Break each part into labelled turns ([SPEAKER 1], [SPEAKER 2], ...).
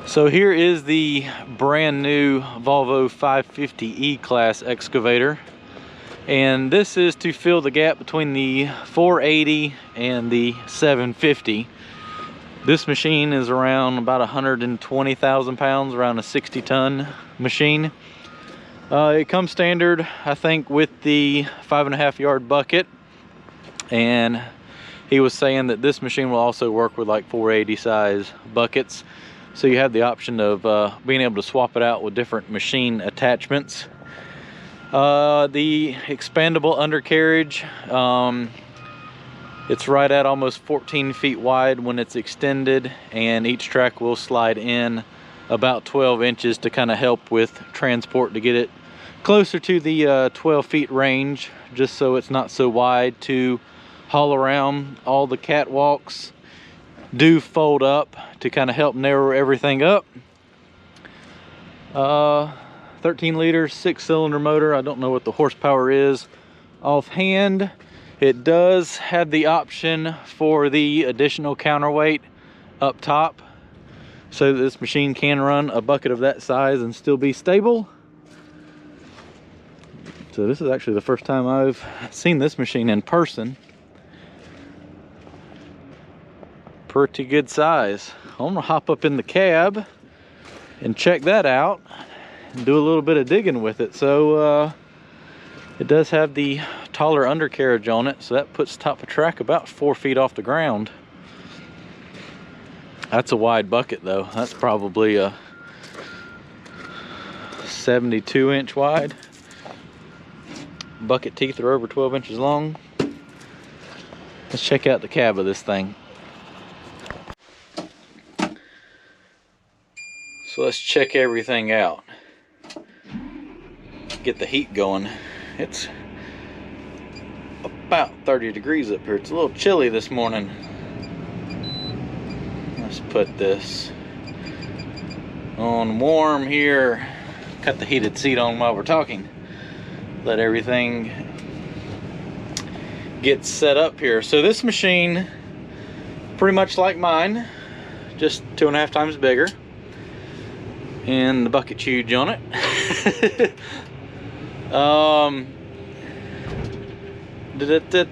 [SPEAKER 1] So here is the brand new Volvo 550 E-Class excavator, and this is to fill the gap between the 480 and the 750. This machine is around about 120,000 pounds, around a 60-ton machine. It comes standard, I think, with the 5.5 yard bucket, and he was saying that this machine will also work with like 480 size buckets. So you have the option of being able to swap it out with different machine attachments. The expandable undercarriage, it's right at almost 14 feet wide when it's extended, and each track will slide in about 12 inches to kind of help with transport to get it closer to the 12 feet range, just so it's not so wide to haul around. All the catwalks do fold up to kind of help narrow everything up. 13 liter 6-cylinder motor. I don't know what the horsepower is offhand. It does have the option for the additional counterweight up top, so that this machine can run a bucket of that size and still be stable. So this is actually the first time I've seen this machine in person. Pretty good size. I'm gonna hop up in the cab and check that out and do a little bit of digging with it. So it does have the taller undercarriage on it, so that puts top of track about 4 feet off the ground. That's a wide bucket though. That's probably a 72-inch wide. Bucket teeth are over 12 inches long. Let's check out the cab of this thing. So let's check everything out. Get the heat going. It's about 30 degrees up here. It's a little chilly this morning. Let's put this on warm here. Cut the heated seat on while we're talking. Let everything get set up here. So this machine, pretty much like mine, just 2.5 times bigger. And the bucket's huge on it.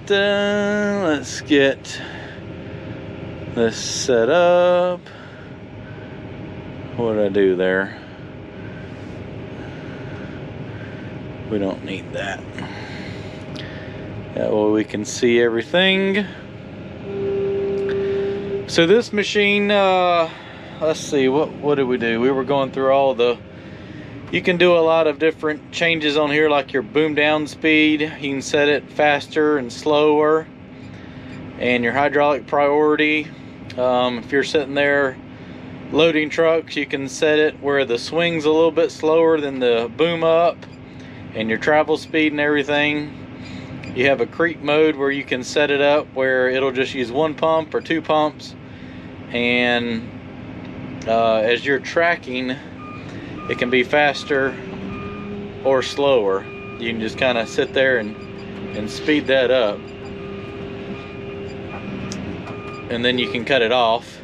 [SPEAKER 1] Let's get this set up. What did I do there? We don't need that. That way we can see everything. So this machine, let's see, what did we do? We were going through all the, you can do a lot of different changes on here, like your boom down speed. You can set it faster and slower, and your hydraulic priority. If you're sitting there loading trucks, you can set it where the swing's a little bit slower than the boom up, and your travel speed and everything. You have a creep mode where you can set it up where it'll just use 1 pump or 2 pumps, and as you're tracking, it can be faster or slower. You can just kind of sit there and speed that up, and then you can cut it off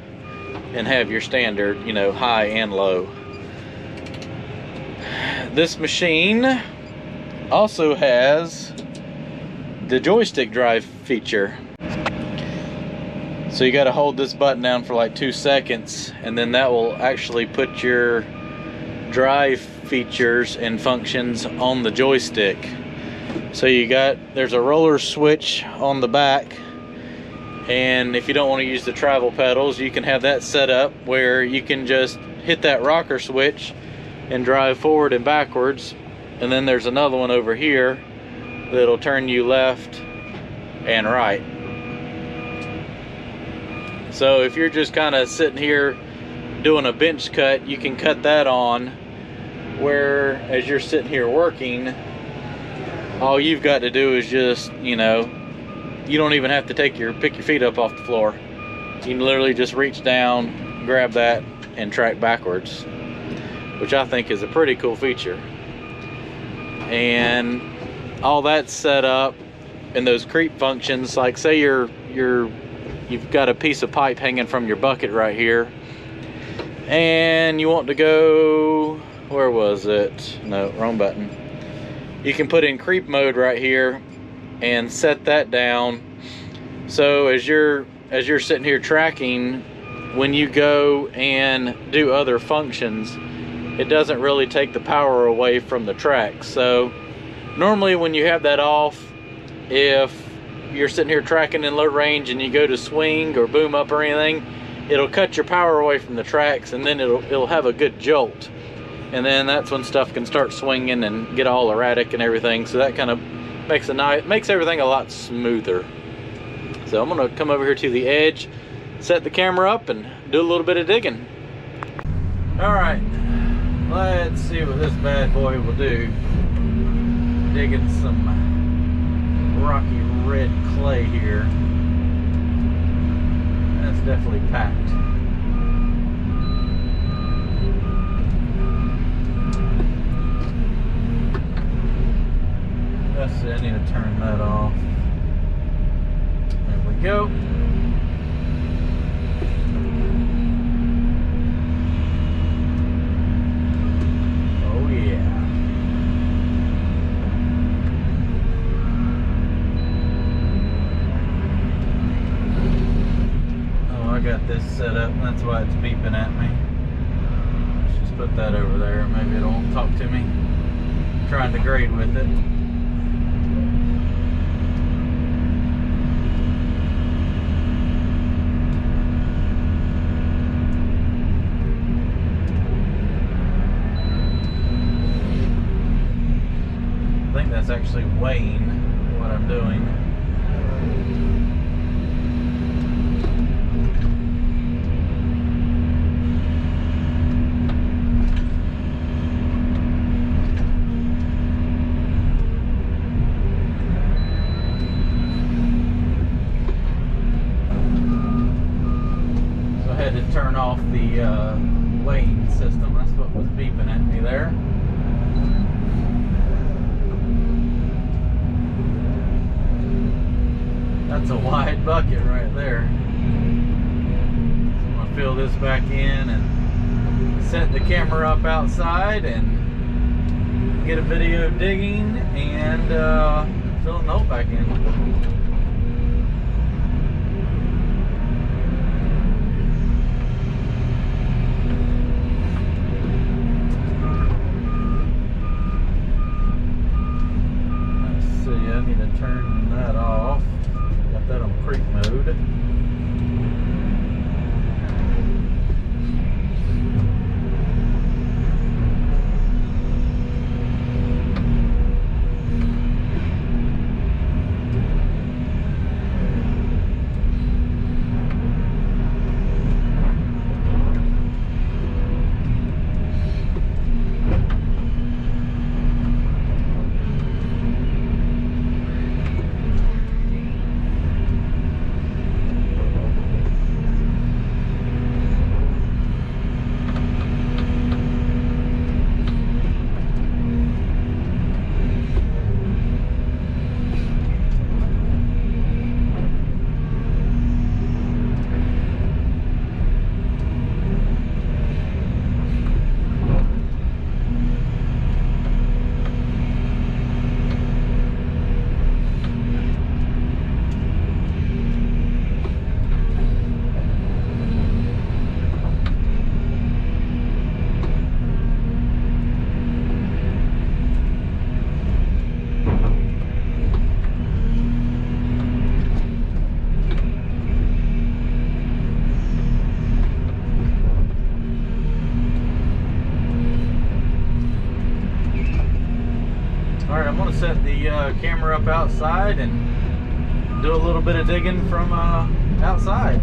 [SPEAKER 1] and have your standard, you know, high and low. This machine also has the joystick drive feature. So you got to hold this button down for like 2 seconds, and then that will actually put your drive features and functions on the joystick. So there's a roller switch on the back, and if you don't want to use the travel pedals, you can have that set up where you can just hit that rocker switch and drive forward and backwards. And then there's another one over here that'll turn you left and right. So if you're just kind of sitting here doing a bench cut, you can cut that on, where as you're sitting here working, all you've got to do is just, you know, you don't even have to pick your feet up off the floor. You can literally just reach down, grab that, and track backwards, which I think is a pretty cool feature. And all that's set up in those creep functions. Like, say you've got a piece of pipe hanging from your bucket right here, and you want to go, where was it? No, wrong button. You can put in creep mode right here and set that down. So as you're sitting here tracking, when you go and do other functions, it doesn't really take the power away from the track. So normally when you have that off, if you're sitting here tracking in low range and you go to swing or boom up or anything, it'll cut your power away from the tracks, and then it'll have a good jolt, and then that's when stuff can start swinging and get all erratic and everything. So that kind of makes everything a lot smoother. So I'm gonna come over here to the edge, set the camera up, and do a little bit of digging. All right, let's see what this bad boy will do. Digging some rocky red clay here. That's definitely packed. Let's see, I need to turn that off. There we go. Oh yeah. Oh, I got this set up, that's why it's beeping at me. Let's just put that over there, maybe it won't talk to me. I'm trying to grade with it. I think that's actually weighing what I'm doing. So I had to turn off the weighing system. That's what was beeping at me there. That's a wide bucket right there. So I'm gonna fill this back in and set the camera up outside and get a video of digging and fill the note back in. Let's see, I need to turn that off. Got that on creep mode. Alright, I'm going to set the camera up outside and do a little bit of digging from outside.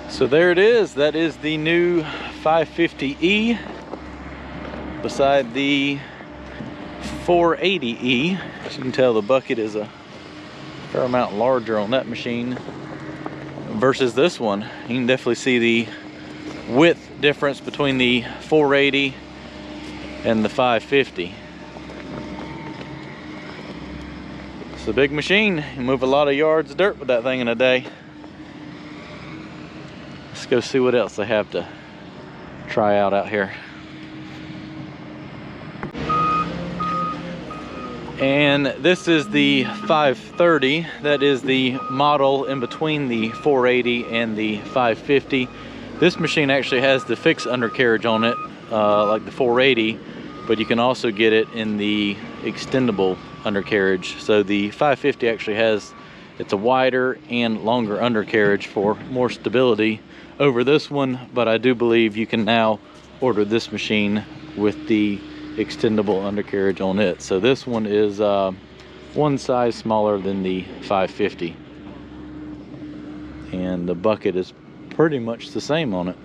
[SPEAKER 1] So there it is. That is the new 550E beside the 480E. As you can tell, the bucket is a fair amount larger on that machine versus this one. You can definitely see the width difference between the 480 and the 550. It's a big machine. You move a lot of yards of dirt with that thing in a day. Let's go see what else they have to try out here. And this is the 530. That is the model in between the 480 and the 550. This machine actually has the fixed undercarriage on it, like the 480, but you can also get it in the extendable undercarriage. So the 550 actually has, it's a wider and longer undercarriage for more stability over this one, but I do believe you can now order this machine with the extendable undercarriage on it. So this one is one size smaller than the 550, and the bucket is pretty much the same on it.